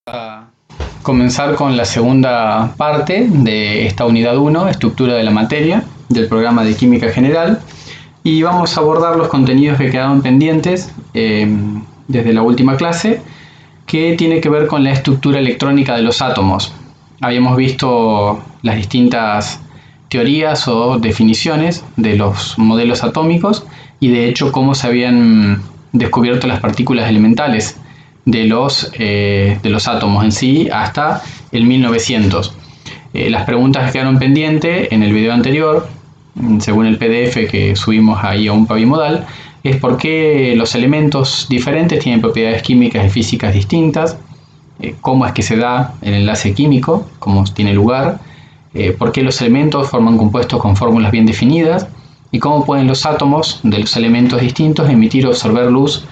A comenzar con la segunda parte de esta unidad 1, estructura de la materia, del programa de química general, y vamos a abordar los contenidos que quedaron pendientes desde la última clase, que tiene que ver con la estructura electrónica de los átomos. Habíamos visto las distintas teorías o definiciones de los modelos atómicos y de hecho cómo se habían descubierto las partículas elementales de los átomos en sí hasta el 1900. Las preguntas que quedaron pendientes en el video anterior, según el PDF que subimos ahí a un pavimodal, es por qué los elementos diferentes tienen propiedades químicas y físicas distintas, cómo es que se da el enlace químico, cómo tiene lugar, por qué los elementos forman compuestos con fórmulas bien definidas y cómo pueden los átomos de los elementos distintos emitir o absorber luz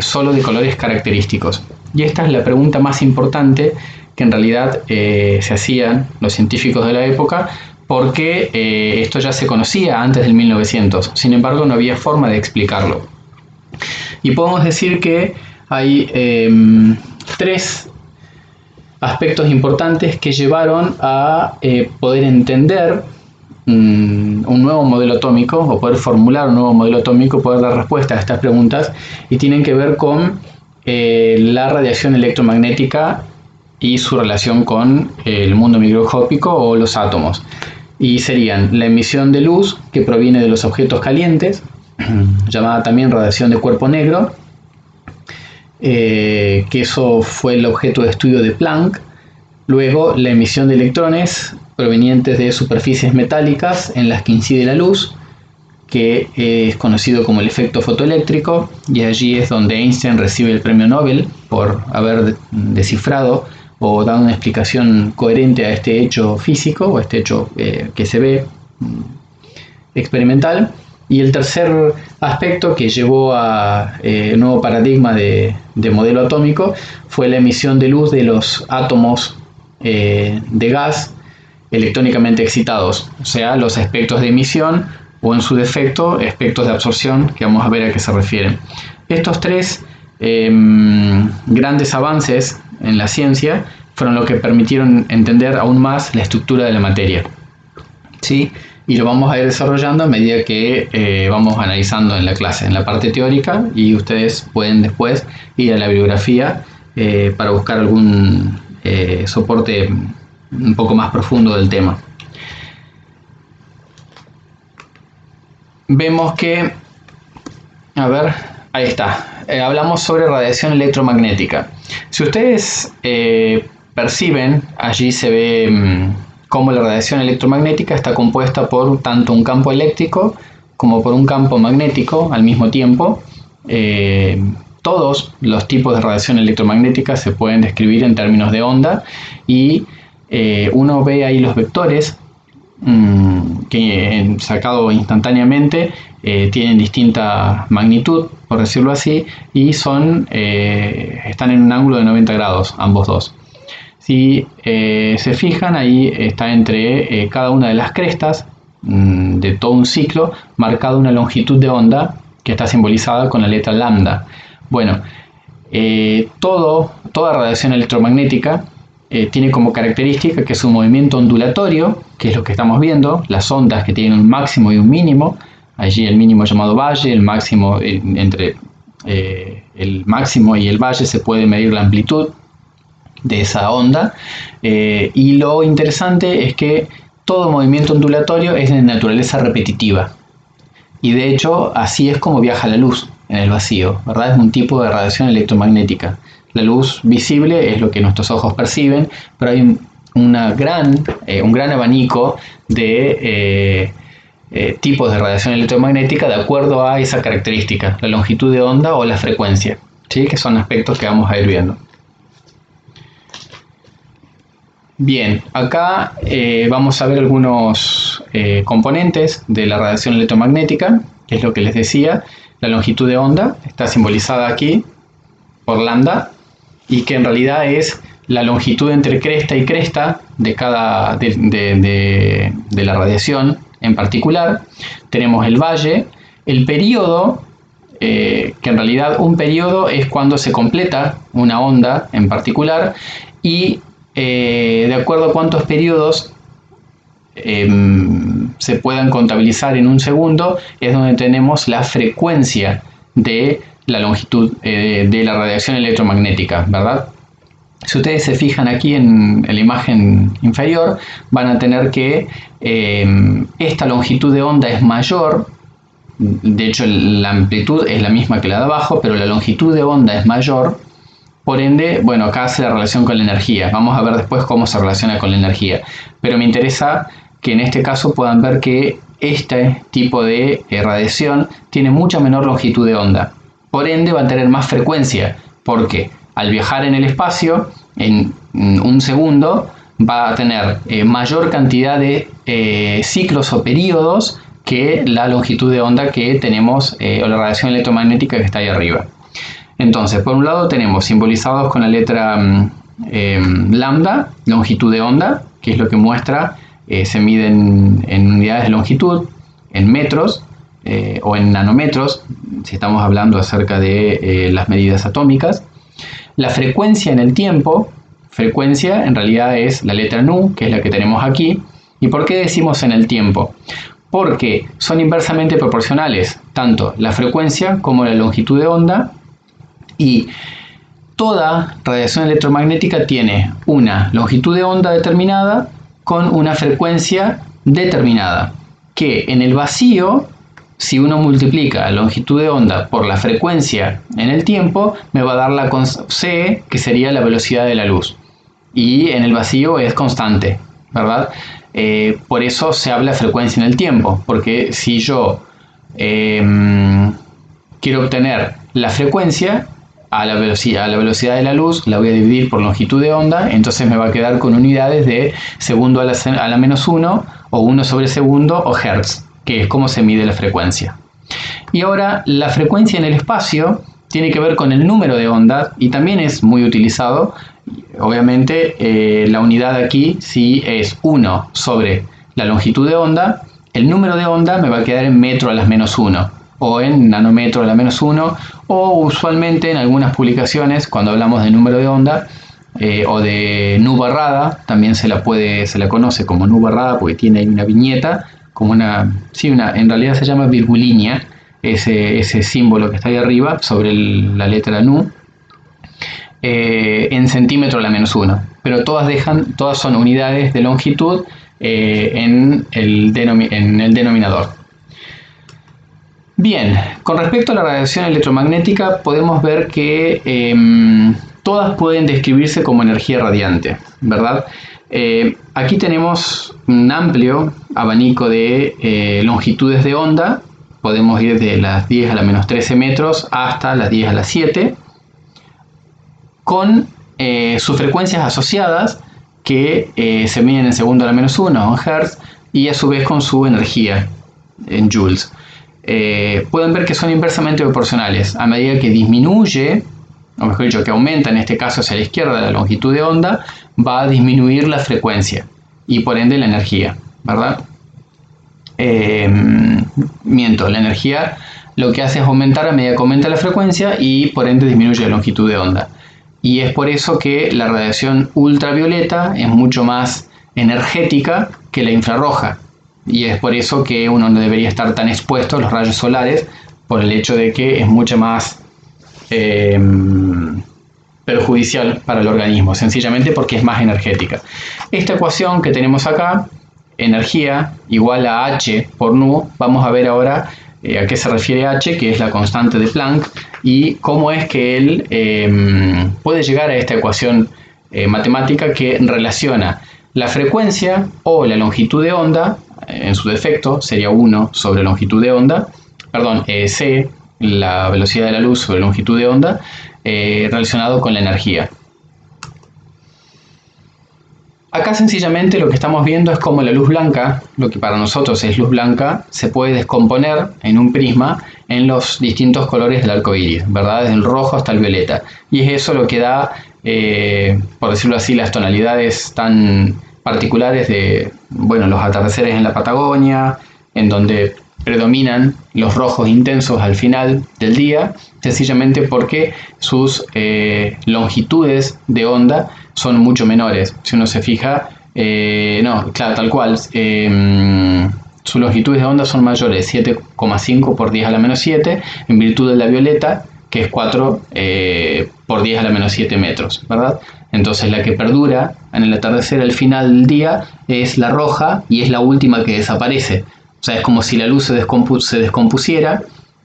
solo de colores característicos. Y esta es la pregunta más importante que en realidad se hacían los científicos de la época, porque esto ya se conocía antes del 1900, sin embargo no había forma de explicarlo. Y podemos decir que hay tres aspectos importantes que llevaron a poder entender un nuevo modelo atómico o poder formular un nuevo modelo atómico, poder dar respuesta a estas preguntas, y tienen que ver con la radiación electromagnética y su relación con el mundo microscópico o los átomos. Y serían la emisión de luz que proviene de los objetos calientes, llamada también radiación de cuerpo negro, que eso fue el objeto de estudio de Planck. Luego la emisión de electrones provenientes de superficies metálicas en las que incide la luz, que es conocido como el efecto fotoeléctrico, y allí es donde Einstein recibe el premio Nobel por haber descifrado o dado una explicación coherente a este hecho físico o este hecho que se ve experimental. Y el tercer aspecto que llevó a nuevo paradigma de modelo atómico fue la emisión de luz de los átomos de gas electrónicamente excitados, o sea, los espectros de emisión o, en su defecto, espectros de absorción, que vamos a ver a qué se refieren. Estos tres grandes avances en la ciencia fueron lo que permitieron entender aún más la estructura de la materia, ¿sí? Y lo vamos a ir desarrollando a medida que vamos analizando en la clase, en la parte teórica, y ustedes pueden después ir a la bibliografía para buscar algún soporte un poco más profundo del tema. Vemos que, a ver, ahí está, hablamos sobre radiación electromagnética. Si ustedes perciben, allí se ve cómo la radiación electromagnética está compuesta por tanto un campo eléctrico como por un campo magnético al mismo tiempo. Todos los tipos de radiación electromagnética se pueden describir en términos de onda, y uno ve ahí los vectores que sacado instantáneamente tienen distinta magnitud, por decirlo así, y están en un ángulo de 90 grados ambos dos. Si se fijan, ahí está entre cada una de las crestas de todo un ciclo marcada una longitud de onda que está simbolizada con la letra lambda. Bueno, toda radiación electromagnética tiene como característica que es un movimiento ondulatorio, que es lo que estamos viendo, las ondas que tienen un máximo y un mínimo, allí el mínimo llamado valle, el máximo, entre el máximo y el valle se puede medir la amplitud de esa onda, y lo interesante es que todo movimiento ondulatorio es de naturaleza repetitiva, y de hecho así es como viaja la luz en el vacío, ¿verdad? Es un tipo de radiación electromagnética. La luz visible es lo que nuestros ojos perciben, pero hay un gran abanico de tipos de radiación electromagnética de acuerdo a esa característica, la longitud de onda o la frecuencia, ¿sí? Que son aspectos que vamos a ir viendo. Bien, acá vamos a ver algunos componentes de la radiación electromagnética, que es lo que les decía. La longitud de onda está simbolizada aquí por lambda, y que en realidad es la longitud entre cresta y cresta de la radiación en particular. Tenemos el valle, el periodo que en realidad un periodo es cuando se completa una onda en particular y de acuerdo a cuántos periodos se puedan contabilizar en un segundo es donde tenemos la frecuencia de la longitud de la radiación electromagnética, ¿verdad? Si ustedes se fijan aquí en la imagen inferior, van a tener que esta longitud de onda es mayor. De hecho, la amplitud es la misma que la de abajo, pero la longitud de onda es mayor. Por ende, bueno, acá hace la relación con la energía. Vamos a ver después cómo se relaciona con la energía. Pero me interesa que en este caso puedan ver que este tipo de radiación tiene mucha menor longitud de onda. Por ende, va a tener más frecuencia, porque al viajar en el espacio, en un segundo, va a tener mayor cantidad de ciclos o periodos que la longitud de onda que tenemos, o la radiación electromagnética que está ahí arriba. Entonces, por un lado tenemos simbolizados con la letra lambda, longitud de onda, que es lo que muestra, se mide en unidades de longitud, en metros o en nanómetros, si estamos hablando acerca de las medidas atómicas. La frecuencia en el tiempo, frecuencia en realidad es la letra nu, que es la que tenemos aquí. ¿Y por qué decimos en el tiempo? Porque son inversamente proporcionales, tanto la frecuencia como la longitud de onda, y toda radiación electromagnética tiene una longitud de onda determinada con una frecuencia determinada, que en el vacío, si uno multiplica la longitud de onda por la frecuencia en el tiempo, me va a dar la c, que sería la velocidad de la luz. Y en el vacío es constante, ¿verdad? Por eso se habla de frecuencia en el tiempo, porque si yo quiero obtener la frecuencia a la velocidad de la luz, la voy a dividir por longitud de onda, entonces me va a quedar con unidades de segundo a la menos 1, o 1 sobre segundo, o hertz, que es como se mide la frecuencia. Y ahora, la frecuencia en el espacio tiene que ver con el número de ondas, y también es muy utilizado. Obviamente, la unidad aquí, si es 1 sobre la longitud de onda, el número de onda me va a quedar en metro a la menos 1, o en nanómetro a la menos 1, o usualmente en algunas publicaciones, cuando hablamos de número de onda, o de nu barrada, también se la conoce como nu barrada porque tiene ahí una viñeta, como en realidad se llama virgulínea, ese símbolo que está ahí arriba sobre la letra nu, en centímetro a la menos 1, pero todas son unidades de longitud en el denominador. Bien, con respecto a la radiación electromagnética podemos ver que todas pueden describirse como energía radiante, ¿verdad? Aquí tenemos un amplio abanico de longitudes de onda. Podemos ir de las 10 a la menos 13 metros hasta las 10 a las 7, con sus frecuencias asociadas que se miden en segundo a la menos 1 o en hertz, y a su vez con su energía en joules. Pueden ver que son inversamente proporcionales. A medida que disminuye, o mejor dicho, que aumenta en este caso hacia la izquierda la longitud de onda, va a disminuir la frecuencia y por ende la energía, ¿verdad? La energía lo que hace es aumentar a medida que aumenta la frecuencia y por ende disminuye la longitud de onda. Y es por eso que la radiación ultravioleta es mucho más energética que la infrarroja. Y es por eso que uno no debería estar tan expuesto a los rayos solares, por el hecho de que es mucho más perjudicial para el organismo, sencillamente porque es más energética. Esta ecuación que tenemos acá, energía igual a H por nu, vamos a ver ahora a qué se refiere H, que es la constante de Planck, y cómo es que él puede llegar a esta ecuación matemática que relaciona la frecuencia o la longitud de onda, en su defecto sería 1 sobre longitud de onda, perdón, c, la velocidad de la luz sobre longitud de onda, relacionado con la energía. Acá sencillamente lo que estamos viendo es cómo la luz blanca, lo que para nosotros es luz blanca, se puede descomponer en un prisma en los distintos colores del arco iris, ¿verdad? Desde el rojo hasta el violeta. Y es eso lo que da, por decirlo así, las tonalidades tan particulares de, bueno, los atardeceres en la Patagonia, en donde predominan los rojos intensos al final del día, sencillamente porque sus longitudes de onda son mucho menores. Si uno se fija, tal cual, sus longitudes de onda son mayores, 7,5 por 10 a la menos 7, en virtud de la violeta, que es 4 por 10 a la menos 7 metros, ¿verdad? Entonces la que perdura en el atardecer al final del día es la roja y es la última que desaparece. O sea, es como si la luz se descompusiera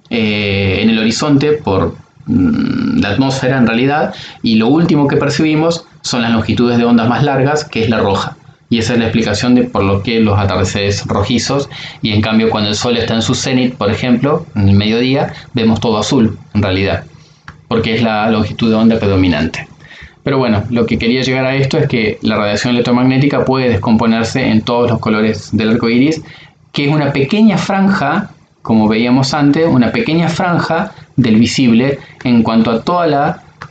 en el horizonte por la atmósfera en realidad, y lo último que percibimos son las longitudes de ondas más largas, que es la roja. Y esa es la explicación de por lo que los atardeceres rojizos, y en cambio cuando el sol está en su cenit, por ejemplo, en el mediodía, vemos todo azul en realidad, porque es la longitud de onda predominante. Pero bueno, lo que quería llegar a esto es que la radiación electromagnética puede descomponerse en todos los colores del arco iris, que es una pequeña franja, como veíamos antes, una pequeña franja del visible en cuanto a todo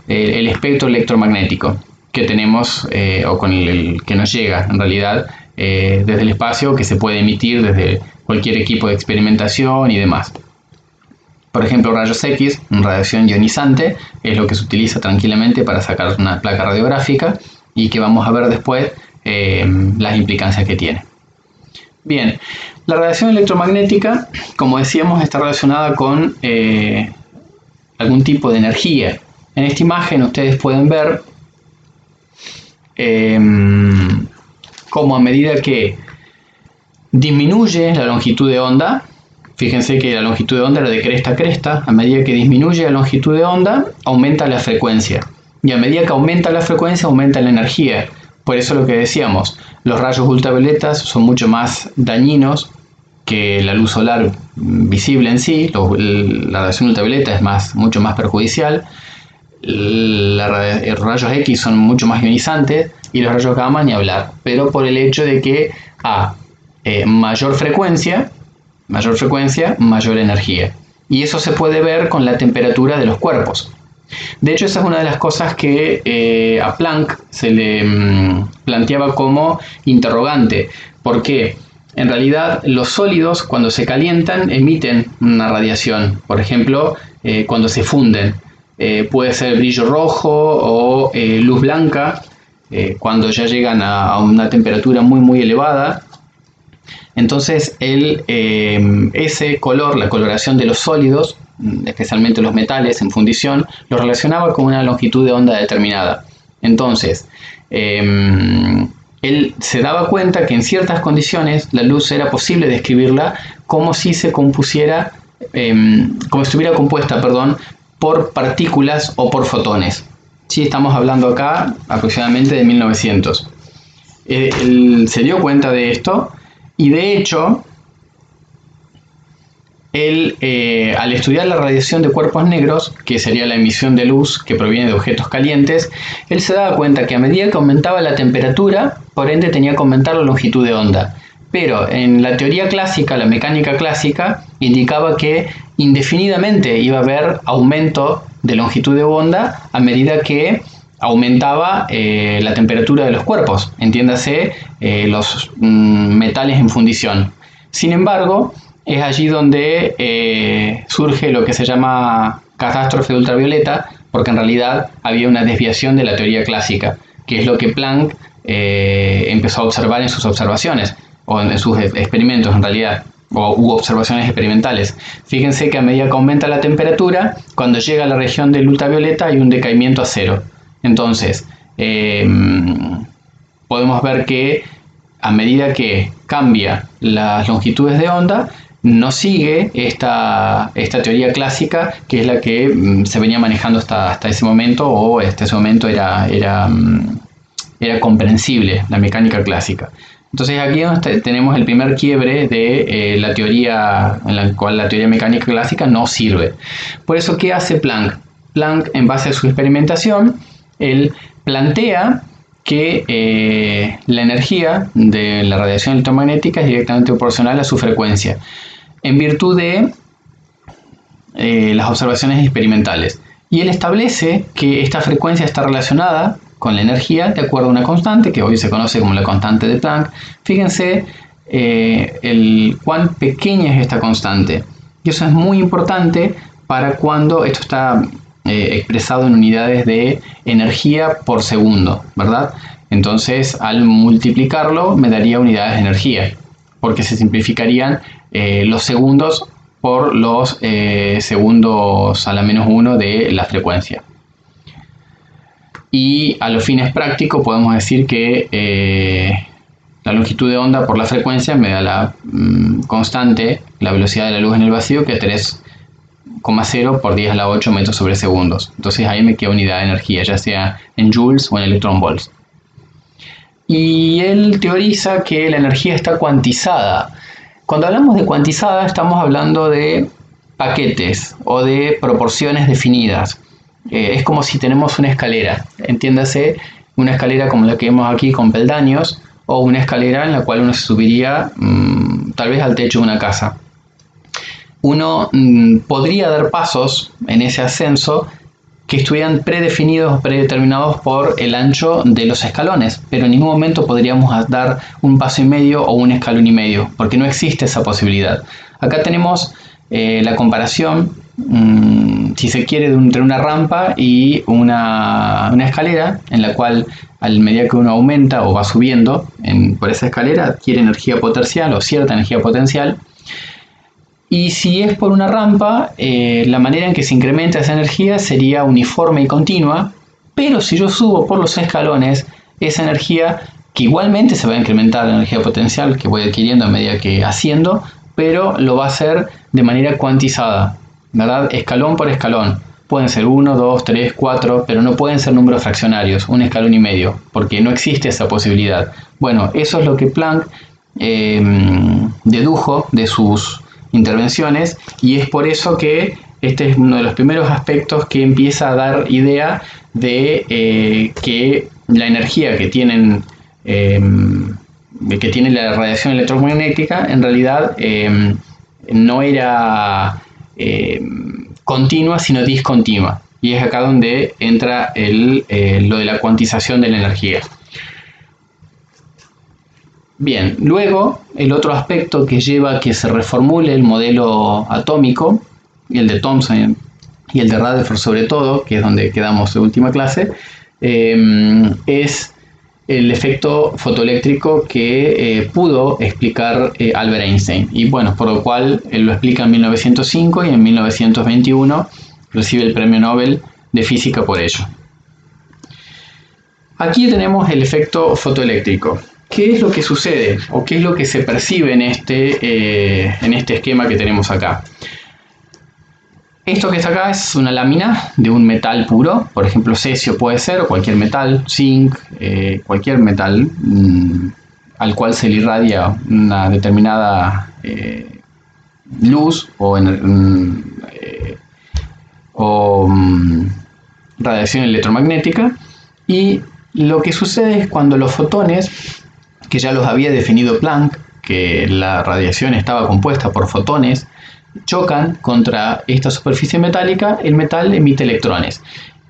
el espectro electromagnético que tenemos o con el que nos llega en realidad desde el espacio, que se puede emitir desde cualquier equipo de experimentación y demás. Por ejemplo, rayos X, radiación ionizante, es lo que se utiliza tranquilamente para sacar una placa radiográfica y que vamos a ver después las implicancias que tiene. Bien, la radiación electromagnética, como decíamos, está relacionada con algún tipo de energía. En esta imagen ustedes pueden ver cómo a medida que disminuye la longitud de onda, fíjense que la longitud de onda era de cresta a cresta, a medida que disminuye la longitud de onda, aumenta la frecuencia. Y a medida que aumenta la frecuencia, aumenta la energía. Por eso lo que decíamos, los rayos ultravioletas son mucho más dañinos que la luz solar visible en sí. La radiación ultravioleta es mucho más perjudicial. Los rayos X son mucho más ionizantes y los rayos gamma ni hablar. Pero por el hecho de que a mayor frecuencia, mayor energía. Y eso se puede ver con la temperatura de los cuerpos. De hecho, esa es una de las cosas que a Planck se le planteaba como interrogante. ¿Por qué? En realidad, los sólidos, cuando se calientan, emiten una radiación. Por ejemplo, cuando se funden. Puede ser brillo rojo o luz blanca, cuando ya llegan a una temperatura muy elevada. Entonces ese color, la coloración de los sólidos, especialmente los metales en fundición, lo relacionaba con una longitud de onda determinada. Entonces él se daba cuenta que en ciertas condiciones la luz era posible describirla como si se compusiera, como estuviera compuesta, por partículas o por fotones. Sí, estamos hablando acá aproximadamente de 1900. Él se dio cuenta de esto. Y de hecho, él, al estudiar la radiación de cuerpos negros, que sería la emisión de luz que proviene de objetos calientes, él se daba cuenta que a medida que aumentaba la temperatura, por ende tenía que aumentar la longitud de onda. Pero en la teoría clásica, la mecánica clásica, indicaba que indefinidamente iba a haber aumento de longitud de onda a medida que aumentaba la temperatura de los cuerpos, entiéndase los metales en fundición. Sin embargo, es allí donde surge lo que se llama catástrofe ultravioleta, porque en realidad había una desviación de la teoría clásica, que es lo que Planck empezó a observar en sus observaciones, o en sus experimentos en realidad, u observaciones experimentales. Fíjense que a medida que aumenta la temperatura, cuando llega a la región del ultravioleta hay un decaimiento a cero. Entonces, podemos ver que a medida que cambia las longitudes de onda, no sigue esta teoría clásica, que es la que se venía manejando hasta ese momento, o hasta ese momento era comprensible, la mecánica clásica. Entonces aquí tenemos el primer quiebre de la teoría, en la cual la teoría mecánica clásica no sirve. Por eso, ¿qué hace Planck? Planck, en base a su experimentación, él plantea que la energía de la radiación electromagnética es directamente proporcional a su frecuencia, en virtud de las observaciones experimentales. Y él establece que esta frecuencia está relacionada con la energía de acuerdo a una constante que hoy se conoce como la constante de Planck. Fíjense el cuán pequeña es esta constante. Y eso es muy importante para cuando esto está expresado en unidades de energía por segundo, ¿verdad? Entonces, al multiplicarlo me daría unidades de energía, porque se simplificarían los segundos por los segundos a la menos 1 de la frecuencia. Y a los fines prácticos podemos decir que la longitud de onda por la frecuencia me da la constante, la velocidad de la luz en el vacío, que es 3,0 por 10 a la 8 metros sobre segundos. Entonces ahí me queda unidad de energía, ya sea en joules o en electronvolts. Y él teoriza que la energía está cuantizada. Cuando hablamos de cuantizada estamos hablando de paquetes o de proporciones definidas. Es como si tenemos una escalera, entiéndase, una escalera como la que vemos aquí con peldaños, o una escalera en la cual uno se subiría tal vez al techo de una casa. Uno podría dar pasos en ese ascenso que estuvieran predefinidos o predeterminados por el ancho de los escalones, pero en ningún momento podríamos dar un paso y medio o un escalón y medio, porque no existe esa posibilidad. Acá tenemos la comparación, si se quiere, entre una rampa y una escalera, en la cual a medida que uno aumenta o va subiendo por esa escalera, adquiere energía potencial o cierta energía potencial. Y si es por una rampa, la manera en que se incrementa esa energía sería uniforme y continua, pero si yo subo por los escalones, esa energía, que igualmente se va a incrementar la energía potencial que voy adquiriendo a medida que asciendo, pero lo va a hacer de manera cuantizada, ¿verdad? Escalón por escalón. Pueden ser 1, 2, 3, 4, pero no pueden ser números fraccionarios, un escalón y medio, porque no existe esa posibilidad. Bueno, eso es lo que Planck dedujo de sus intervenciones, y es por eso que este es uno de los primeros aspectos que empieza a dar idea de que la energía que tiene la radiación electromagnética en realidad no era continua, sino discontinua, y es acá donde entra lo de la cuantización de la energía. Bien, luego el otro aspecto que lleva a que se reformule el modelo atómico, y el de Thomson y el de Rutherford sobre todo, que es donde quedamos de última clase, es el efecto fotoeléctrico que pudo explicar Albert Einstein, y bueno, por lo cual él lo explica en 1905 y en 1921 recibe el premio Nobel de Física por ello. Aquí tenemos el efecto fotoeléctrico. ¿Qué es lo que sucede o qué es lo que se percibe en este esquema que tenemos acá? Esto que está acá es una lámina de un metal puro, por ejemplo cesio puede ser, o cualquier metal, zinc, cualquier metal al cual se le irradia una determinada luz o radiación electromagnética. Y lo que sucede es cuando los fotones, que ya los había definido Planck, que la radiación estaba compuesta por fotones, chocan contra esta superficie metálica, el metal emite electrones.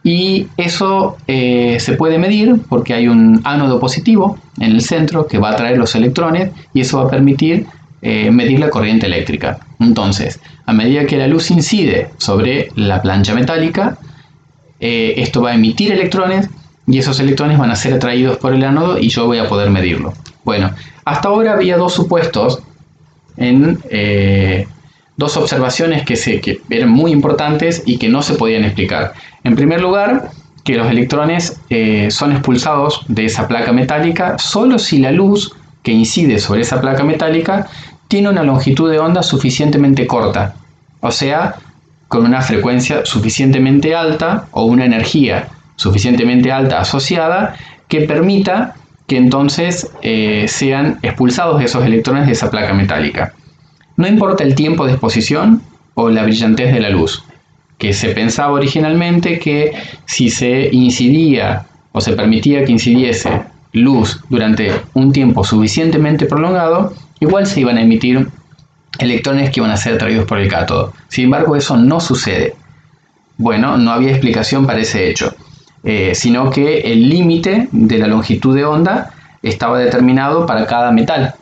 Y eso se puede medir porque hay un ánodo positivo en el centro que va a atraer los electrones, y eso va a permitir medir la corriente eléctrica. Entonces, a medida que la luz incide sobre la plancha metálica, esto va a emitir electrones, y esos electrones van a ser atraídos por el ánodo y yo voy a poder medirlo. Bueno, hasta ahora había dos supuestos dos observaciones que eran muy importantes y que no se podían explicar. En primer lugar, que los electrones son expulsados de esa placa metálica solo si la luz que incide sobre esa placa metálica tiene una longitud de onda suficientemente corta, o sea, con una frecuencia suficientemente alta o una energía suficientemente alta asociada que permita que entonces sean expulsados esos electrones de esa placa metálica. No importa el tiempo de exposición o la brillantez de la luz, que se pensaba originalmente que si se incidía o se permitía que incidiese luz durante un tiempo suficientemente prolongado, igual se iban a emitir electrones que iban a ser atraídos por el cátodo. Sin embargo, eso no sucede. Bueno, no había explicación para ese hecho, sino que el límite de la longitud de onda estaba determinado para cada metal.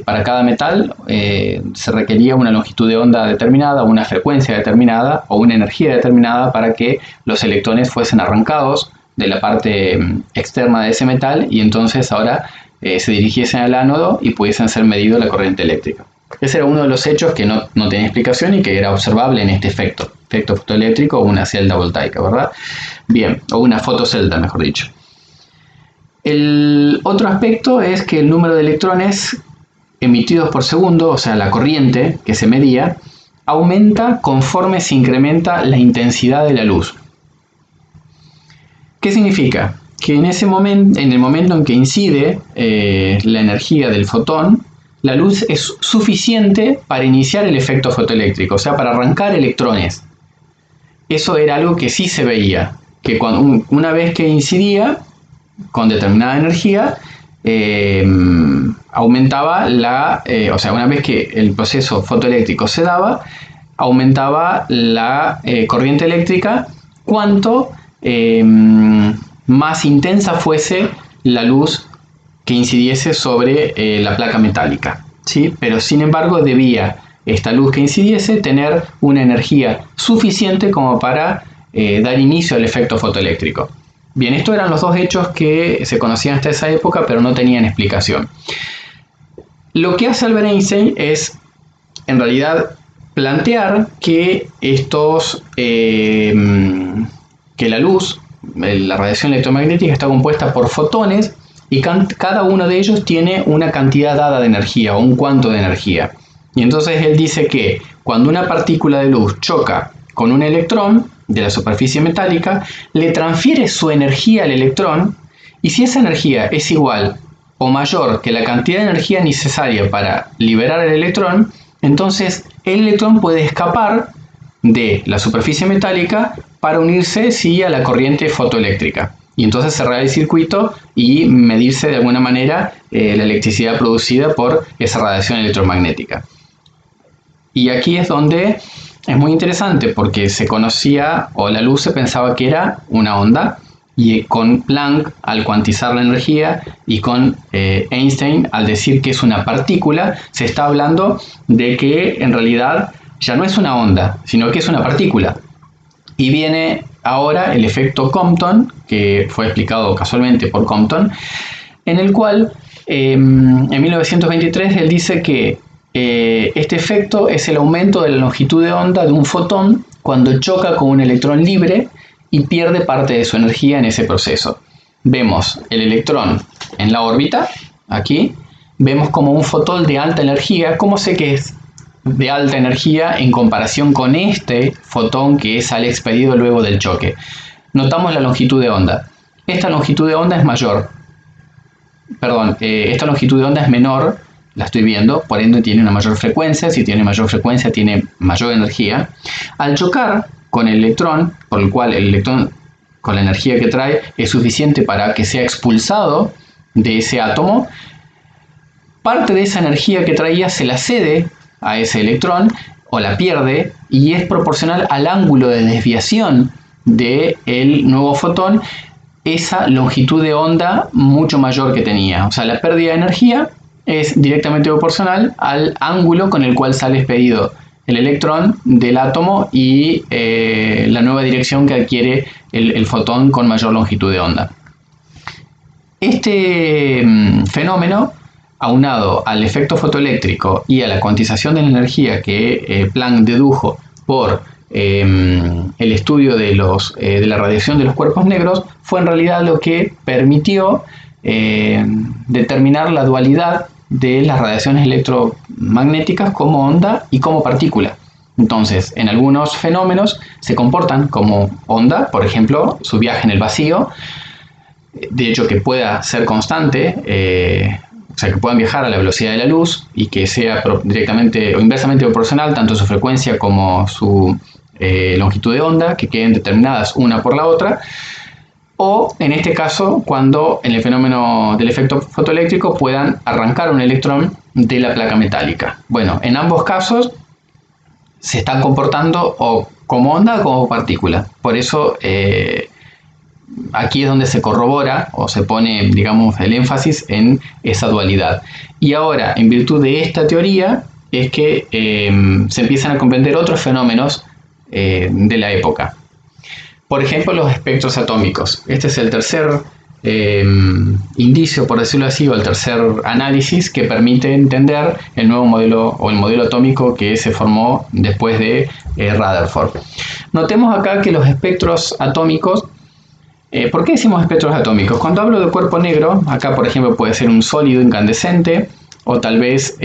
Para cada metal se requería una longitud de onda determinada, una frecuencia determinada o una energía determinada para que los electrones fuesen arrancados de la parte externa de ese metal y entonces ahora se dirigiesen al ánodo y pudiesen ser medido la corriente eléctrica. Ese era uno de los hechos que no tenía explicación y que era observable en este efecto fotoeléctrico o una celda voltaica, ¿verdad? Bien, o una fotocelda, mejor dicho. El otro aspecto es que el número de electrones emitidos por segundo, o sea, la corriente que se medía, aumenta conforme se incrementa la intensidad de la luz. ¿Qué significa? Que en el momento en que incide la energía del fotón, la luz es suficiente para iniciar el efecto fotoeléctrico, o sea, para arrancar electrones. Eso era algo que sí se veía, que una vez que incidía con determinada energía, aumentaba o sea, una vez que el proceso fotoeléctrico se daba, aumentaba la corriente eléctrica cuanto más intensa fuese la luz que incidiese sobre la placa metálica, ¿sí? Pero sin embargo debía esta luz que incidiese tener una energía suficiente como para dar inicio al efecto fotoeléctrico. Bien, estos eran los dos hechos que se conocían hasta esa época, pero no tenían explicación. Lo que hace Albert Einstein es, en realidad, plantear que que la luz, la radiación electromagnética, está compuesta por fotones y cada uno de ellos tiene una cantidad dada de energía o un cuanto de energía. Y entonces él dice que cuando una partícula de luz choca con un electrón de la superficie metálica, le transfiere su energía al electrón, y si esa energía es igual o mayor que la cantidad de energía necesaria para liberar el electrón, entonces el electrón puede escapar de la superficie metálica para unirse a la corriente fotoeléctrica. Y entonces cerrar el circuito y medirse de alguna manera la electricidad producida por esa radiación electromagnética. Y aquí es donde es muy interesante, porque se conocía, o la luz se pensaba que era una onda, y con Planck al cuantizar la energía y con Einstein al decir que es una partícula, se está hablando de que en realidad ya no es una onda, sino que es una partícula. Y viene ahora el efecto Compton, que fue explicado casualmente por Compton, en el cual en 1923 él dice que este efecto es el aumento de la longitud de onda de un fotón cuando choca con un electrón libre y pierde parte de su energía en ese proceso. Vemos el electrón en la órbita, aquí, vemos como un fotón de alta energía. ¿Cómo sé que es de alta energía en comparación con este fotón que sale expelido luego del choque? Notamos la longitud de onda. Esta longitud de onda es mayor. Esta longitud de onda es menor, la estoy viendo, por ende tiene una mayor frecuencia. Si tiene mayor frecuencia, tiene mayor energía. Al chocar con el electrón, por el cual el electrón, con la energía que trae, es suficiente para que sea expulsado de ese átomo, parte de esa energía que traía se la cede a ese electrón o la pierde, y es proporcional al ángulo de desviación del nuevo fotón esa longitud de onda mucho mayor que tenía. O sea, la pérdida de energía es directamente proporcional al ángulo con el cual sale expelido el electrón del átomo y la nueva dirección que adquiere el fotón con mayor longitud de onda. Este fenómeno, aunado al efecto fotoeléctrico y a la cuantización de la energía que Planck dedujo por el estudio de la radiación de los cuerpos negros, fue en realidad lo que permitió determinar la dualidad de las radiaciones electromagnéticas como onda y como partícula. Entonces, en algunos fenómenos se comportan como onda, por ejemplo, su viaje en el vacío, de hecho que pueda ser constante, o sea, que puedan viajar a la velocidad de la luz y que sea directamente o inversamente proporcional tanto su frecuencia como su longitud de onda, que queden determinadas una por la otra. O en este caso, cuando en el fenómeno del efecto fotoeléctrico puedan arrancar un electrón de la placa metálica. Bueno, en ambos casos se están comportando o como onda o como partícula. Por eso aquí es donde se corrobora o se pone, digamos, el énfasis en esa dualidad. Y ahora, en virtud de esta teoría, es que se empiezan a comprender otros fenómenos de la época. Por ejemplo, los espectros atómicos. Este es el tercer indicio, por decirlo así, o el tercer análisis que permite entender el nuevo modelo o el modelo atómico que se formó después de Rutherford. Notemos acá que los espectros atómicos, ¿por qué decimos espectros atómicos? Cuando hablo de cuerpo negro, acá por ejemplo puede ser un sólido incandescente o tal vez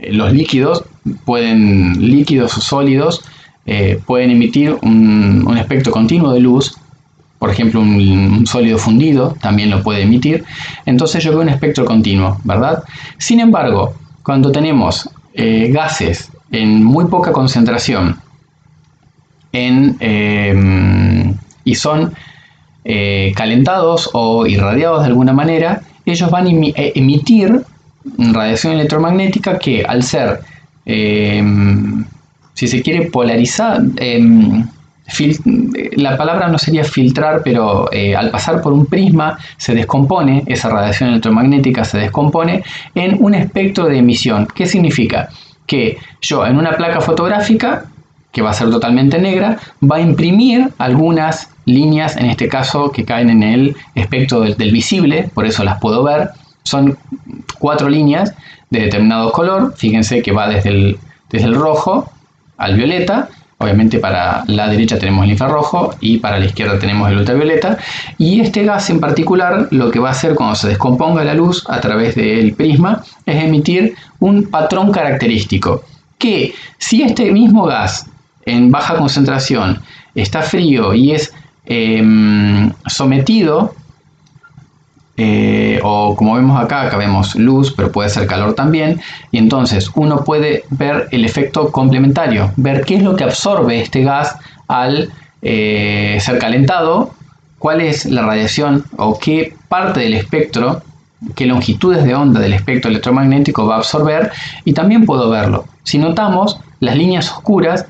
los líquidos o sólidos pueden emitir un espectro continuo de luz. Por ejemplo, un sólido fundido también lo puede emitir. Entonces yo veo un espectro continuo, ¿verdad? Sin embargo, cuando tenemos gases en muy poca concentración y son calentados o irradiados de alguna manera, ellos van a emitir radiación electromagnética que, al ser, si se quiere, polarizar, la palabra no sería filtrar, pero al pasar por un prisma se descompone, esa radiación electromagnética se descompone en un espectro de emisión. ¿Qué significa? Que yo en una placa fotográfica, que va a ser totalmente negra, va a imprimir algunas líneas, en este caso que caen en el espectro del visible, por eso las puedo ver. Son 4 líneas de determinado color, fíjense que va desde el rojo al violeta. Obviamente para la derecha tenemos el infrarrojo y para la izquierda tenemos el ultravioleta. Y este gas en particular lo que va a hacer cuando se descomponga la luz a través del prisma es emitir un patrón característico. Que si este mismo gas en baja concentración está frío y es sometido, o como vemos acá vemos luz, pero puede ser calor también, y entonces uno puede ver el efecto complementario, ver qué es lo que absorbe este gas al ser calentado, cuál es la radiación o qué parte del espectro, qué longitudes de onda del espectro electromagnético va a absorber, y también puedo verlo. Si notamos, las líneas oscuras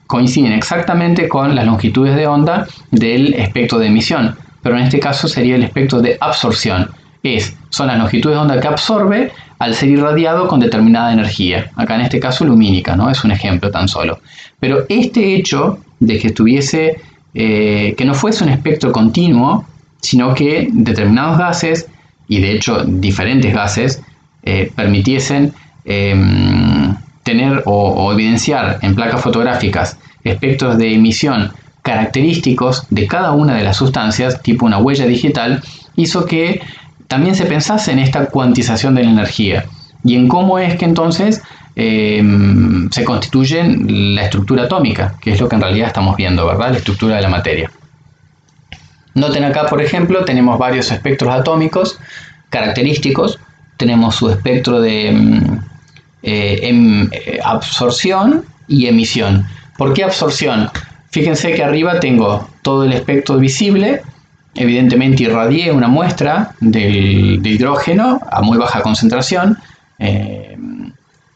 coinciden exactamente con las longitudes de onda del espectro de emisión, pero en este caso sería el espectro de absorción. Son las longitudes de onda que absorbe al ser irradiado con determinada energía. Acá en este caso lumínica, ¿no? Es un ejemplo tan solo. Pero este hecho de que estuviese, que no fuese un espectro continuo, sino que determinados gases, y de hecho diferentes gases, permitiesen tener o evidenciar en placas fotográficas espectros de emisión característicos de cada una de las sustancias, tipo una huella digital, hizo que también se pensase en esta cuantización de la energía y en cómo es que entonces se constituye la estructura atómica, que es lo que en realidad estamos viendo, ¿verdad? La estructura de la materia. Noten acá, por ejemplo, tenemos varios espectros atómicos característicos. Tenemos su espectro de absorción y emisión. ¿Por qué absorción? Fíjense que arriba tengo todo el espectro visible. Evidentemente irradié una muestra de hidrógeno a muy baja concentración,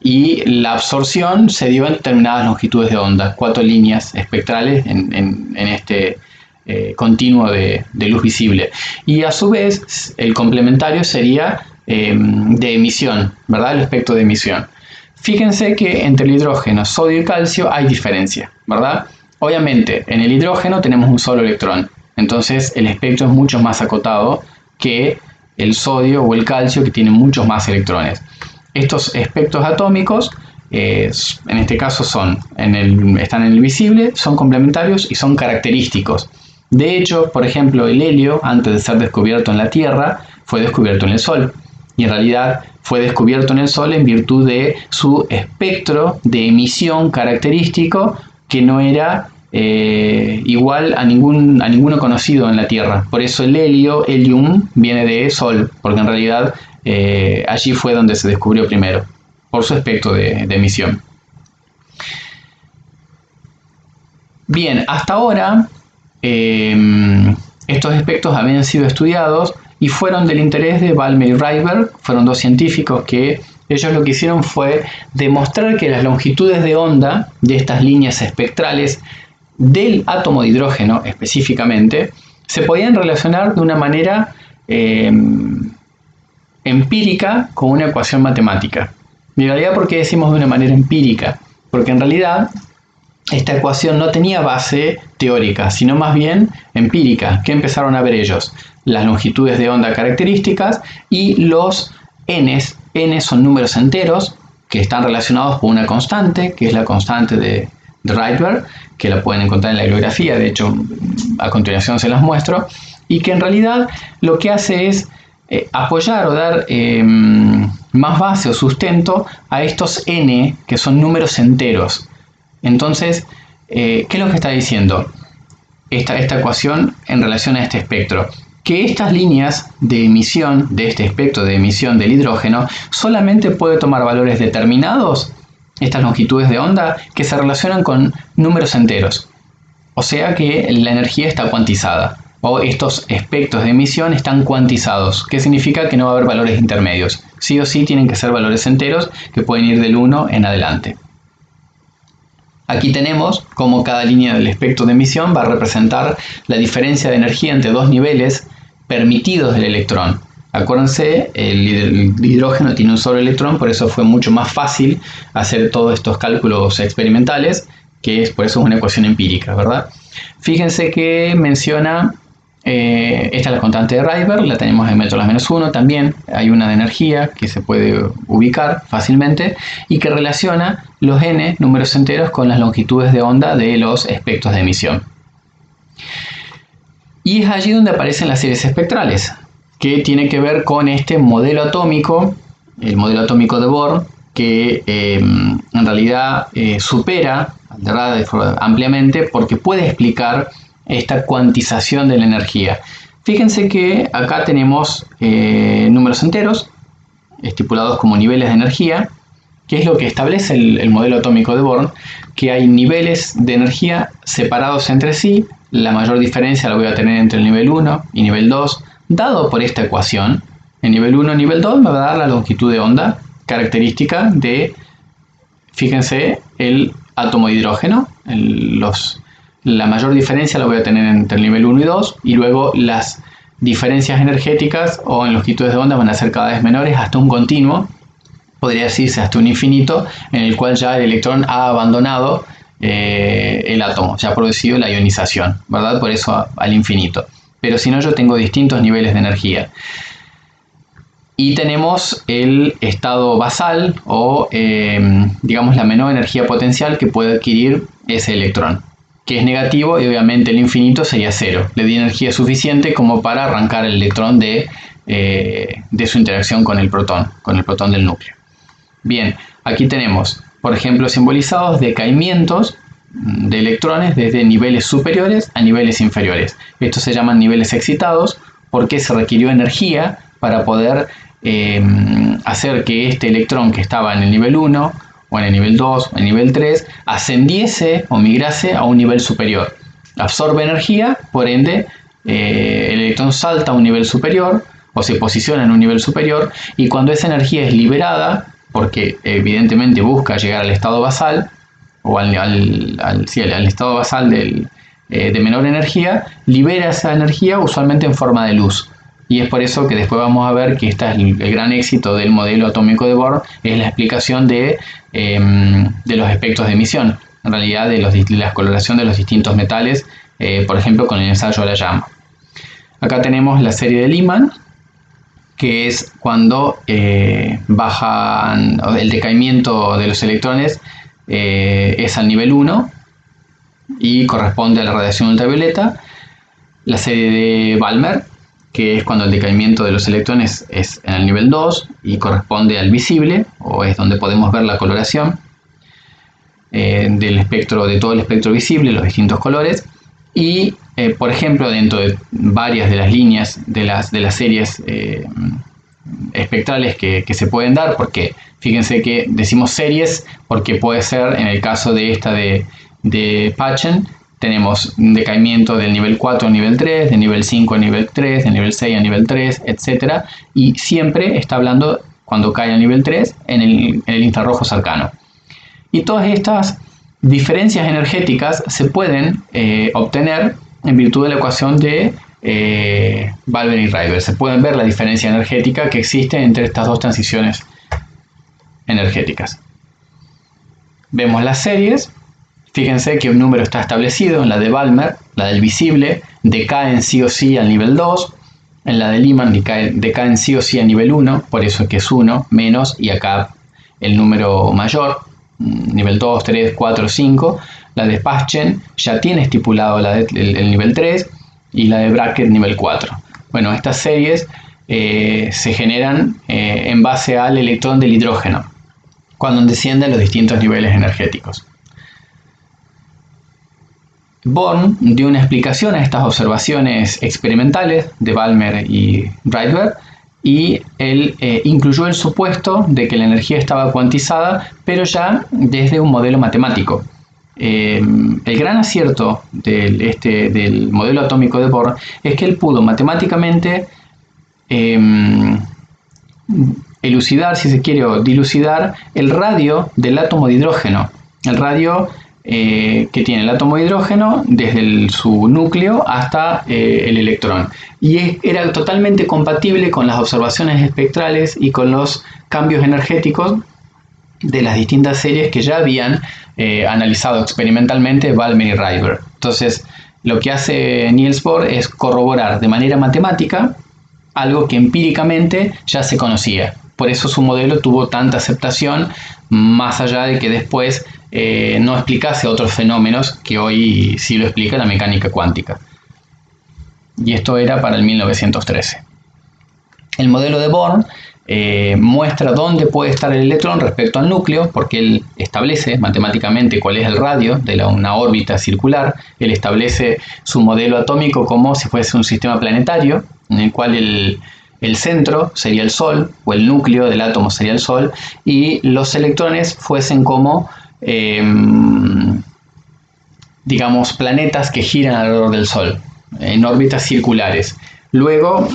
y la absorción se dio en determinadas longitudes de onda, 4 líneas espectrales en este continuo de luz visible. Y a su vez el complementario sería de emisión, ¿verdad? El espectro de emisión. Fíjense que entre el hidrógeno, sodio y calcio hay diferencia, ¿verdad? Obviamente en el hidrógeno tenemos un solo electrón, entonces el espectro es mucho más acotado que el sodio o el calcio, que tienen muchos más electrones. Estos espectros atómicos, en este caso están en el visible, son complementarios y son característicos. De hecho, por ejemplo, el helio, antes de ser descubierto en la Tierra, fue descubierto en el Sol. Y en realidad fue descubierto en el Sol en virtud de su espectro de emisión característico, que no era igual a ninguno conocido en la Tierra. Por eso el helio, helium, viene de Sol, porque en realidad allí fue donde se descubrió primero, por su espectro de emisión. Bien, hasta ahora estos espectros habían sido estudiados y fueron del interés de Balmer y Rydberg. Fueron 2 científicos que ellos lo que hicieron fue demostrar que las longitudes de onda de estas líneas espectrales del átomo de hidrógeno específicamente se podían relacionar de una manera empírica con una ecuación matemática. Y en realidad, ¿por qué decimos de una manera empírica? Porque en realidad esta ecuación no tenía base teórica, sino más bien empírica. ¿Qué empezaron a ver ellos? Las longitudes de onda características y los n's. N son números enteros que están relacionados con una constante, que es la constante de Rydberg, que la pueden encontrar en la bibliografía, de hecho a continuación se las muestro, y que en realidad lo que hace es apoyar o dar más base o sustento a estos n, que son números enteros. Entonces, ¿qué es lo que está diciendo esta ecuación en relación a este espectro? Que estas líneas de emisión de este espectro de emisión del hidrógeno solamente puede tomar valores determinados, estas longitudes de onda, que se relacionan con números enteros. O sea que la energía está cuantizada, o estos espectros de emisión están cuantizados, que significa que no va a haber valores intermedios. Sí o sí tienen que ser valores enteros que pueden ir del 1 en adelante. Aquí tenemos cómo cada línea del espectro de emisión va a representar la diferencia de energía entre dos niveles permitidos del electrón. Acuérdense, el hidrógeno tiene un solo electrón, por eso fue mucho más fácil hacer todos estos cálculos experimentales, por eso es una ecuación empírica, ¿verdad? Fíjense que menciona, esta es la constante de Rydberg, la tenemos en m²-1, también hay una de energía que se puede ubicar fácilmente y que relaciona los n, números enteros, con las longitudes de onda de los espectros de emisión. Y es allí donde aparecen las series espectrales, que tiene que ver con este modelo atómico, el modelo atómico de Bohr, que en realidad supera ampliamente porque puede explicar esta cuantización de la energía. Fíjense que acá tenemos números enteros estipulados como niveles de energía, que es lo que establece el modelo atómico de Bohr, que hay niveles de energía separados entre sí. La mayor diferencia la voy a tener entre el nivel 1 y nivel 2, dado por esta ecuación. En nivel 1 y nivel 2 me va a dar la longitud de onda característica de, fíjense, el átomo de hidrógeno. La mayor diferencia la voy a tener entre el nivel 1 y 2, y luego las diferencias energéticas o en longitudes de onda van a ser cada vez menores hasta un continuo, podría decirse hasta un infinito, en el cual ya el electrón ha abandonado el átomo, ya ha producido la ionización, ¿verdad? Por eso al infinito. Pero si no, yo tengo distintos niveles de energía. Y tenemos el estado basal o, digamos, la menor energía potencial que puede adquirir ese electrón, que es negativo, y obviamente el infinito sería cero. Le di energía suficiente como para arrancar el electrón de su interacción con el protón del núcleo. Bien, aquí tenemos, por ejemplo, simbolizados decaimientos de electrones desde niveles superiores a niveles inferiores. Estos se llaman niveles excitados porque se requirió energía para poder hacer que este electrón que estaba en el nivel 1 o en el nivel 2 o en el nivel 3 ascendiese o migrase a un nivel superior. Absorbe energía, por ende el electrón salta a un nivel superior o se posiciona en un nivel superior, y cuando esa energía es liberada, porque evidentemente busca llegar al estado basal o al estado basal de menor energía, libera esa energía usualmente en forma de luz. Y es por eso que después vamos a ver que este es el gran éxito del modelo atómico de Bohr, es la explicación de los espectros de emisión, en realidad de la coloración de los distintos metales, por ejemplo con el ensayo de la llama. Acá tenemos la serie de Lyman, que es cuando bajan, el decaimiento de los electrones es al nivel 1 y corresponde a la radiación ultravioleta. La serie de Balmer, que es cuando el decaimiento de los electrones es en el nivel 2 y corresponde al visible, o es donde podemos ver la coloración del espectro, de todo el espectro visible, los distintos colores. Y por ejemplo, dentro de varias de las líneas de las series espectrales que se pueden dar, porque fíjense que decimos series porque puede ser, en el caso de esta de Paschen, tenemos un decaimiento del nivel 4 a nivel 3, del nivel 5 a nivel 3, del nivel 6 a nivel 3, etc. Y siempre está hablando, cuando cae al nivel 3, en el infrarrojo cercano. Y todas estas diferencias energéticas se pueden obtener en virtud de la ecuación de Balmer y Rydberg. Se pueden ver la diferencia energética que existe entre estas dos transiciones energéticas. Vemos las series. Fíjense que un número está establecido en la de Balmer, la del visible, decaen sí o sí al nivel 2. En la de Lyman decaen sí o sí a nivel 1, por eso es que es 1, menos, y acá el número mayor, nivel 2, 3, 4, 5. La de Paschen ya tiene estipulado el nivel 3 y la de Brackett nivel 4. Bueno, estas series se generan en base al electrón del hidrógeno, cuando descienden los distintos niveles energéticos. Born dio una explicación a estas observaciones experimentales de Balmer y Rydberg, y él incluyó el supuesto de que la energía estaba cuantizada, pero ya desde un modelo matemático. El gran acierto del modelo atómico de Born es que él pudo matemáticamente elucidar, si se quiere, o dilucidar el radio del átomo de hidrógeno. El radio que tiene el átomo de hidrógeno desde su núcleo hasta el electrón, y era totalmente compatible con las observaciones espectrales y con los cambios energéticos de las distintas series que ya habían analizado experimentalmente Balmer y Rydberg. Entonces, lo que hace Niels Bohr es corroborar de manera matemática algo que empíricamente ya se conocía. Por eso su modelo tuvo tanta aceptación, más allá de que después no explicase otros fenómenos que hoy sí lo explica la mecánica cuántica. Y esto era para el 1913. El modelo de Born muestra dónde puede estar el electrón respecto al núcleo, porque él establece matemáticamente cuál es el radio de una órbita circular. Él establece su modelo atómico como si fuese un sistema planetario, en el cual el centro sería el Sol, o el núcleo del átomo sería el Sol, y los electrones fuesen como digamos, planetas que giran alrededor del Sol, en órbitas circulares. Luego,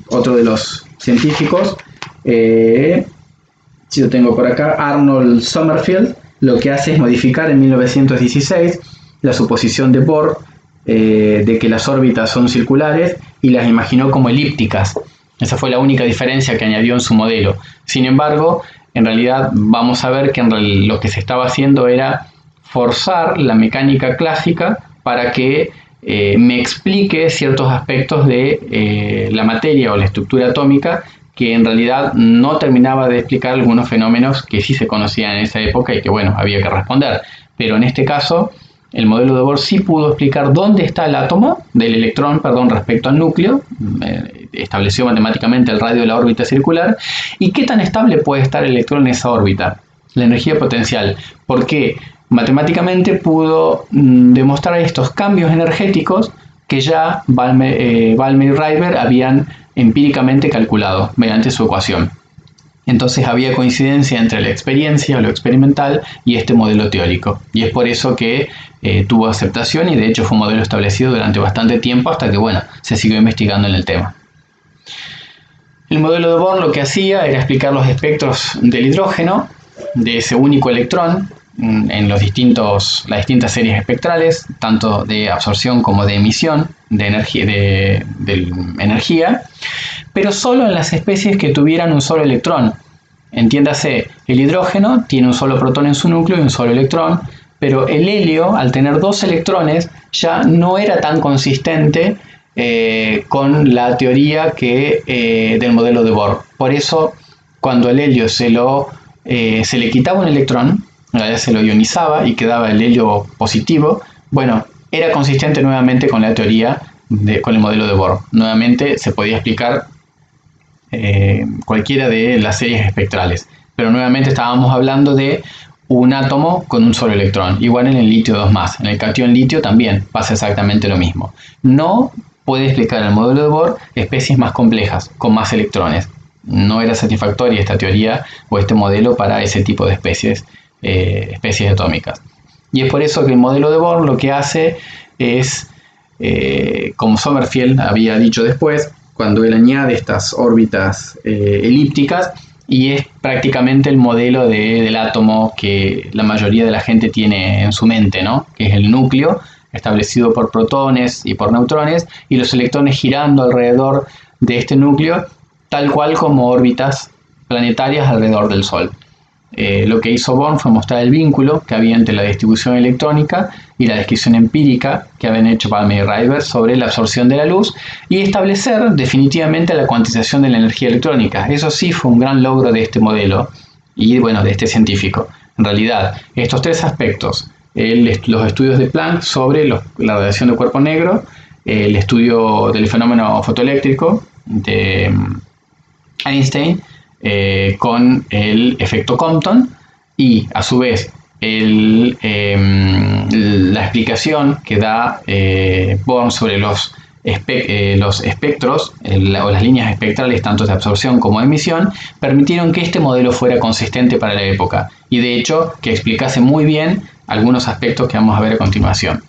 otro de los científicos, si lo tengo por acá, Arnold Sommerfeld, lo que hace es modificar en 1916 la suposición de Bohr de que las órbitas son circulares, y las imaginó como elípticas. Esa fue la única diferencia que añadió en su modelo. Sin embargo, en realidad vamos a ver que lo que se estaba haciendo era forzar la mecánica clásica para que me explique ciertos aspectos de la materia o la estructura atómica, que en realidad no terminaba de explicar algunos fenómenos que sí se conocían en esa época y que, bueno, había que responder. Pero en este caso, el modelo de Bohr sí pudo explicar dónde está el átomo del electrón, respecto al núcleo, estableció matemáticamente el radio de la órbita circular, y qué tan estable puede estar el electrón en esa órbita, la energía potencial, porque matemáticamente pudo demostrar estos cambios energéticos que ya Balmer y Rydberg habían empíricamente calculado mediante su ecuación. Entonces había coincidencia entre la experiencia o lo experimental y este modelo teórico, y es por eso que tuvo aceptación, y de hecho fue un modelo establecido durante bastante tiempo hasta que, bueno, se siguió investigando en el tema. El modelo de Bohr lo que hacía era explicar los espectros del hidrógeno, de ese único electrón, en las distintas series espectrales, tanto de absorción como de emisión de energía, pero solo en las especies que tuvieran un solo electrón. Entiéndase, el hidrógeno tiene un solo protón en su núcleo y un solo electrón, pero el helio, al tener dos electrones, ya no era tan consistente con la teoría del modelo de Bohr. Por eso, cuando al helio se le quitaba un electrón, en realidad se lo ionizaba y quedaba el helio positivo, bueno, era consistente nuevamente con la teoría, con el modelo de Bohr. Nuevamente se podía explicar cualquiera de las series espectrales, pero nuevamente estábamos hablando de un átomo con un solo electrón, igual en el litio 2+. En el catión litio también pasa exactamente lo mismo. No puede explicar el modelo de Bohr especies más complejas, con más electrones. No era satisfactoria esta teoría o este modelo para ese tipo de especies atómicas. Y es por eso que el modelo de Bohr lo que hace es, como Sommerfeld había dicho después, cuando él añade estas órbitas elípticas, y es prácticamente el modelo del átomo que la mayoría de la gente tiene en su mente, ¿no? Que es el núcleo establecido por protones y por neutrones y los electrones girando alrededor de este núcleo, tal cual como órbitas planetarias alrededor del Sol. Lo que hizo Born fue mostrar el vínculo que había entre la distribución electrónica y la descripción empírica que habían hecho Palmer y Rydberg sobre la absorción de la luz y establecer definitivamente la cuantización de la energía electrónica. Eso sí fue un gran logro de este modelo y bueno, de este científico. En realidad, estos tres aspectos, los estudios de Planck sobre la radiación de cuerpo negro, el estudio del fenómeno fotoeléctrico de Einstein, con el efecto Compton y a su vez la explicación que da Born sobre los espectros o las líneas espectrales tanto de absorción como de emisión permitieron que este modelo fuera consistente para la época y de hecho que explicase muy bien algunos aspectos que vamos a ver a continuación.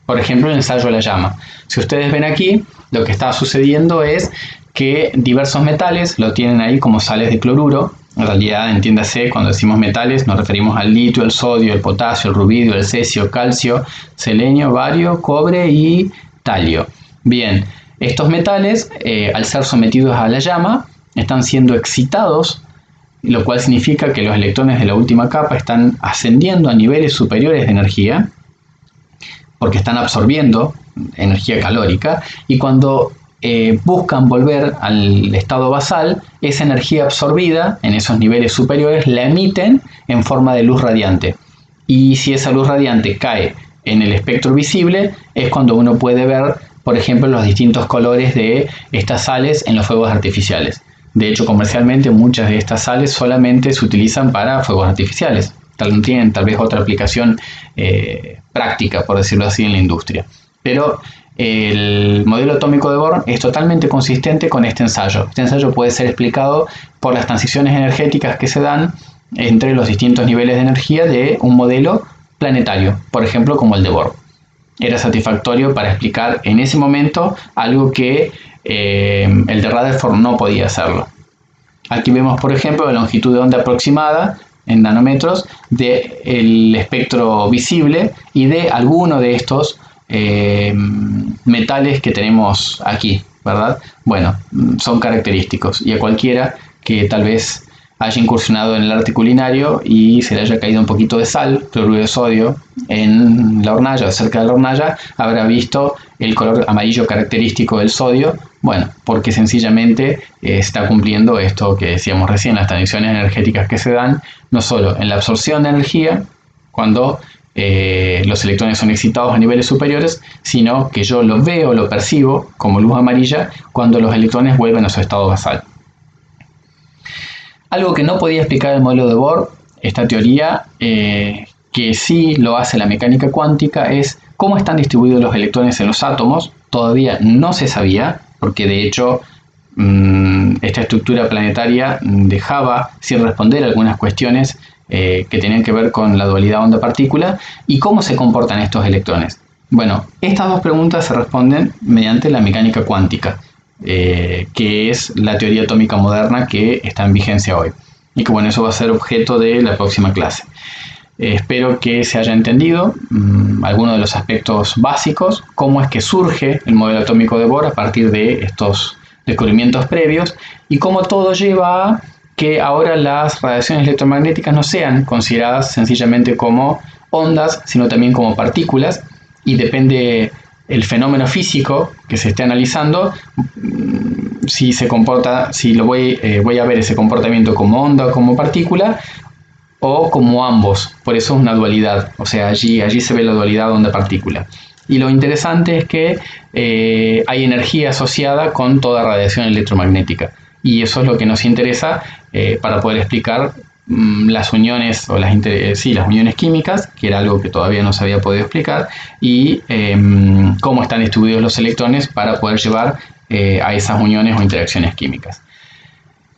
Por ejemplo, el ensayo a la llama. Si ustedes ven aquí, lo que está sucediendo es que diversos metales lo tienen ahí como sales de cloruro. En realidad, entiéndase, cuando decimos metales nos referimos al litio, el sodio, el potasio, el rubidio, el cesio, calcio, selenio, bario, cobre y talio. Bien, estos metales, al ser sometidos a la llama, están siendo excitados, lo cual significa que los electrones de la última capa están ascendiendo a niveles superiores de energía, porque están absorbiendo energía calórica, y cuando buscan volver al estado basal, esa energía absorbida en esos niveles superiores la emiten en forma de luz radiante. Y si esa luz radiante cae en el espectro visible, es cuando uno puede ver, por ejemplo, los distintos colores de estas sales en los fuegos artificiales. De hecho, comercialmente muchas de estas sales solamente se utilizan para fuegos artificiales. No tienen tal vez otra aplicación práctica, por decirlo así, en la industria. Pero el modelo atómico de Born es totalmente consistente con este ensayo. Este ensayo puede ser explicado por las transiciones energéticas que se dan entre los distintos niveles de energía de un modelo planetario, por ejemplo, como el de Born. Era satisfactorio para explicar en ese momento algo que el de Rutherford no podía hacerlo. Aquí vemos, por ejemplo, la longitud de onda aproximada en nanómetros del espectro visible y de alguno de estos metales que tenemos aquí, ¿verdad? Bueno, son característicos y a cualquiera que tal vez haya incursionado en el arte culinario y se le haya caído un poquito de sal, cloruro de sodio, en la hornalla, cerca de la hornalla, habrá visto el color amarillo característico del sodio, bueno, porque sencillamente está cumpliendo esto que decíamos recién, las transiciones energéticas que se dan, no solo en la absorción de energía, cuando los electrones son excitados a niveles superiores, sino que yo lo veo, lo percibo como luz amarilla cuando los electrones vuelven a su estado basal. Algo que no podía explicar el modelo de Bohr, esta teoría, que sí lo hace la mecánica cuántica, es cómo están distribuidos los electrones en los átomos. Todavía no se sabía, porque de hecho esta estructura planetaria dejaba sin responder algunas cuestiones que tenían que ver con la dualidad onda-partícula y cómo se comportan estos electrones. Bueno, estas dos preguntas se responden mediante la mecánica cuántica, que es la teoría atómica moderna que está en vigencia hoy. Y que bueno, eso va a ser objeto de la próxima clase. Espero que se haya entendido algunos de los aspectos básicos, cómo es que surge el modelo atómico de Bohr a partir de estos descubrimientos previos y cómo todo lleva a que ahora las radiaciones electromagnéticas no sean consideradas sencillamente como ondas, sino también como partículas, y depende el fenómeno físico que se esté analizando, si se comporta, si lo voy a ver ese comportamiento como onda o como partícula, o como ambos. Por eso es una dualidad, o sea, allí se ve la dualidad onda-partícula. Y lo interesante es que hay energía asociada con toda radiación electromagnética. Y eso es lo que nos interesa para poder explicar las uniones o las uniones químicas, que era algo que todavía no se había podido explicar, y cómo están distribuidos los electrones para poder llevar a esas uniones o interacciones químicas.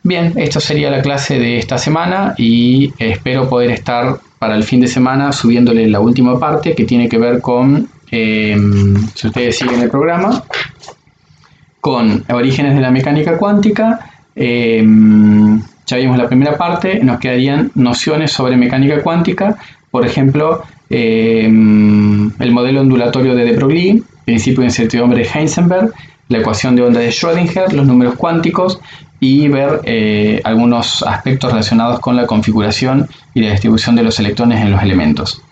Bien, esto sería la clase de esta semana y espero poder estar para el fin de semana subiéndole la última parte que tiene que ver con, si ustedes siguen el programa, con orígenes de la mecánica cuántica, Ya vimos la primera parte, nos quedarían nociones sobre mecánica cuántica, por ejemplo, el modelo ondulatorio de de Broglie, principio de incertidumbre de Heisenberg, la ecuación de onda de Schrödinger, los números cuánticos y ver algunos aspectos relacionados con la configuración y la distribución de los electrones en los elementos.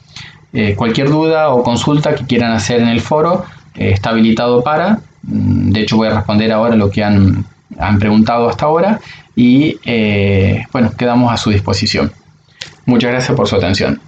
Cualquier duda o consulta que quieran hacer en el foro está habilitado para, de hecho voy a responder ahora lo que han preguntado hasta ahora y bueno, quedamos a su disposición. Muchas gracias por su atención.